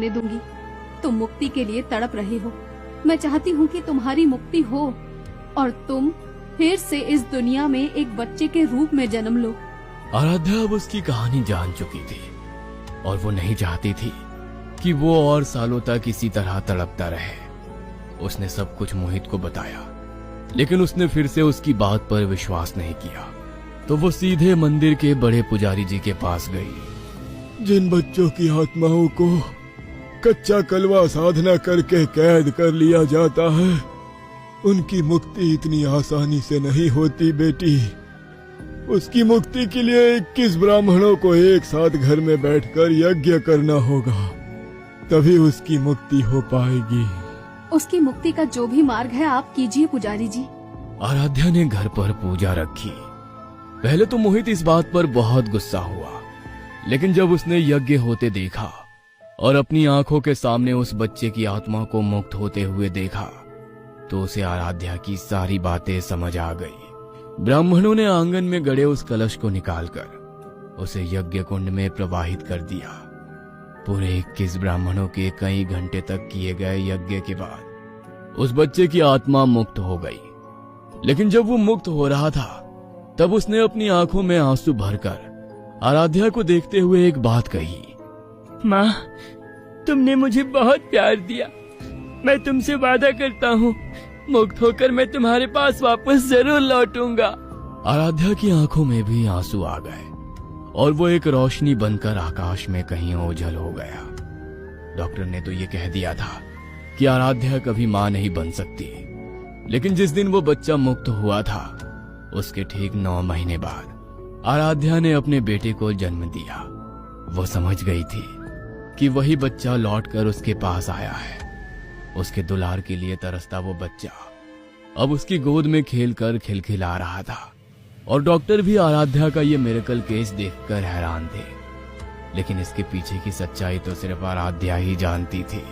होने दूंगी। तुम मुक्ति के लिए तड़प रहे हो, मैं चाहती हूँ कि तुम्हारी मुक्ति हो और तुम फिर से इस दुनिया में एक बच्चे के रूप में जन्म लो। आराध्या अब उसकी कहानी जान चुकी थी और वो नहीं चाहती थी कि वो और सालों तक इसी तरह तड़पता रहे। उसने सब कुछ मोहित को बताया, लेकिन उसने फिर से उसकी बात पर विश्वास नहीं किया। तो वो सीधे मंदिर के बड़े पुजारी जी के पास गई। जिन बच्चों की आत्माओं को कच्चा कलवा साधना करके कैद कर लिया जाता है, उनकी मुक्ति इतनी आसानी से नहीं होती बेटी। उसकी मुक्ति के लिए 21 ब्राह्मणों को एक साथ घर में बैठकर यज्ञ करना होगा, तभी उसकी मुक्ति हो पाएगी। उसकी मुक्ति का जो भी मार्ग है आप कीजिए पुजारी जी। आराध्या ने घर पर पूजा रखी। पहले तो मोहित इस बात पर बहुत गुस्सा हुआ, लेकिन जब उसने यज्ञ होते देखा और अपनी आंखों के सामने उस बच्चे की आत्मा को मुक्त होते हुए देखा, तो उसे आराध्या की सारी बातें समझ आ गई। ब्राह्मणों ने आंगन में गड़े उस कलश को निकालकर उसे यज्ञ कुंड में प्रवाहित कर दिया। पूरे 21 ब्राह्मणों के कई घंटे तक किए गए यज्ञ के बाद उस बच्चे की आत्मा मुक्त हो गई। लेकिन जब वो मुक्त हो रहा था, तब उसने अपनी आंखों में आंसू भरकर आराध्या को देखते हुए एक बात कही। माँ, तुमने मुझे बहुत प्यार दिया। मैं तुमसे वादा करता हूँ, मुक्त होकर मैं तुम्हारे पास वापस जरूर लौटूंगा। आराध्या की आंखों में भी आंसू आ गए और वो एक रोशनी बनकर आकाश में कहीं ओझल हो गया। डॉक्टर ने तो ये कह दिया था कि आराध्या कभी मां नहीं बन सकती, लेकिन जिस दिन वो बच्चा मुक्त हुआ था, उसके ठीक 9 महीने बाद आराध्या ने अपने बेटे को जन्म दिया। वो समझ गई थी कि वही बच्चा लौटकर उसके पास आया है। उसके दुलार के लिए तरसता वो बच्चा अब उसकी गोद में खेलकर खिलखिला रहा था। और डॉक्टर भी आराध्या का ये मिरेकल केस देखकर हैरान थे, लेकिन इसके पीछे की सच्चाई तो सिर्फ आराध्या ही जानती थी।